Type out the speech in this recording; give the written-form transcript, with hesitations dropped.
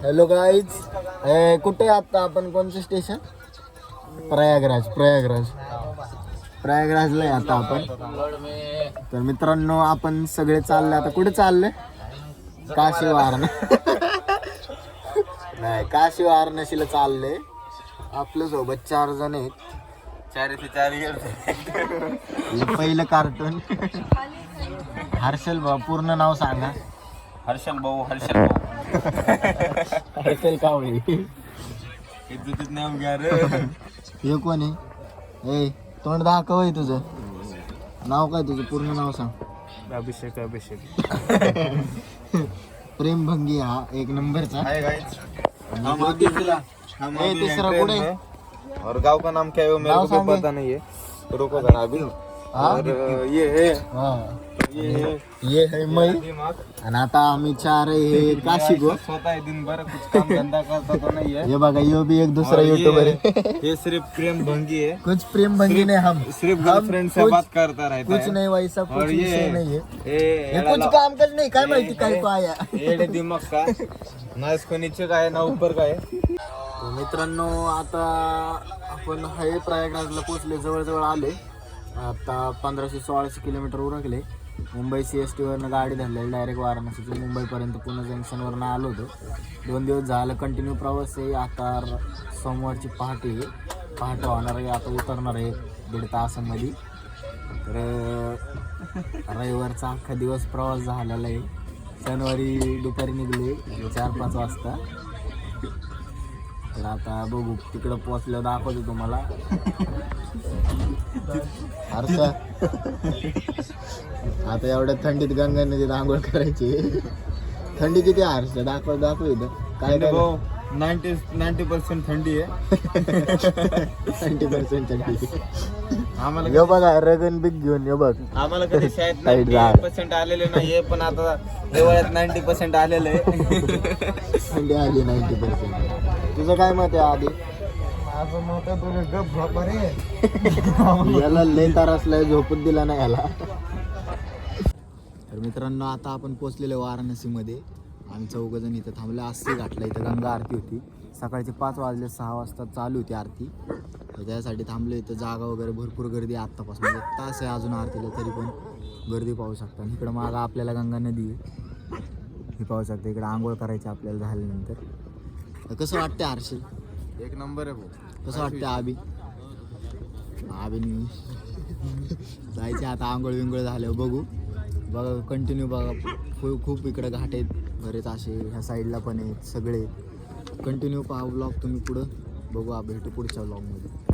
Hello guys, कुठे आता आपण? कोणचं स्टेशन? प्रयागराजला आहे आता आपण. तर मित्रांनो, आपण सगळे चालले आता. कुठे चालले? काशी वाराणसी. नाही, काशी वाराणसीला चालले. आपल्या सोबत 4 जण आहेत. 4 पहिलं कार्टून. हर्षल भाऊ, पूर्ण नाव सांगा. हर्षल भाऊ. हर्षल कावळे. नाव घ्या रे. हे कोण आहे? ए, तोंड दाखव. आहे तुझं नाव काय? तुझं पूर्ण नाव सांग. अभिषेक. प्रेम भंगी हा 1 नंबरचा. तीसरा कुठे? और गांव का नाम क्या है वो मेरे को भी पता नहीं है. रुको जरा अभी. और ये है मई. आणि आता आम्ही 4 हे काशी गो. स्वतः दिन भर कुछ काम धंधा करता तो नहीं है. ये बघा, यो भी एक दूसरा यूट्यूबर है. ये सिर्फ प्रेम भंगी है. कुछ प्रेम भंगी ने हम सिर्फ गर्लफ्रेंड से बात करता रहता है. कुछ नहीं वैसा, कुछ और विषय नहीं है. ये कुछ काम कर नहीं. काय माहिती काय तो आया. येडे दिमाग का ना इसको नीचे का है ना ऊपर का है. तो मित्रांनो, आता आपण हे प्रयागराजला पोहोचले. जवळजवळ आले. आता 1500-1600 किलोमीटर उरकले. मुंबई CST वरनं गाडी धरलेली डायरेक्ट वाराणसीची. मुंबईपर्यंत पुणे जंक्शनवरनं आलो होतो. 2 दिवस झालं कंटिन्यू प्रवास आहे. आता सोमवारची पहाटे होणार आहे. आता उतरणार आहे 1.5 तासामध्ये. तर रविवारचा अख्खा दिवस प्रवास झालेला आहे. शनिवारी दुपारी निघले 4-5 वाजता. तर आता बघू, तिकडं पोचल्यावर दाखवतो तुम्हाला. हर्षा, आता एवढ्या थंडीत गंगा नदीत आंघोळ करायची. थंडी किती आहे हर्षा? दाखव इथं काय काय. 90% थंडी आहे. 90% थंडी. आम्हाला यो बघा, रगन बिग घेऊन यो बघ. आम्हाला कधी शाळेत 90% आलेले नाहीये, पण आता दिवाळीत 90% आलेलं आहे. थंडी आली 90%. तुझं काय मत आहे आधी? माझं मत तुझं गप झोपा रे. याला लय तार असलाय, झोपत दिला नाही याला. तर मित्रांनो, आता आपण पोचलेलो वाराणसीमध्ये. आम्ही 4 जण इथं थांबले. अस्सी घाटला. इथं गंगा आरती होती. सकाळचे 5 वाजले, 6 वाजता चालू होती आरती. तर त्यासाठी थांबले. इथं जागा वगैरे भरपूर गर्दी आहे. आत्तापासून 1 तास आहे अजून आरतीला, तरी पण गर्दी पाहू शकता. आणि इकडं मागं आपल्याला गंगा नदी आहे, ही पाहू शकता. इकडं आंघोळ करायची आपल्याला झाल्यानंतर. तर कसं वाटतं हर्षल? 1 नंबर आहे भाऊ. कसं वाटतं आबीनी जायचे आता. आंघोळ विंघोळ झाल्यावर बघू. बघा कंटिन्यू बघा. खूप इकडं घाट आहेत बरेच असे. ह्या साईडला पण आहेत सगळे. कंटिन्यू पहा ब्लॉग तुम्ही पुढं. बघू, भेटू पुढच्या ब्लॉगमध्ये.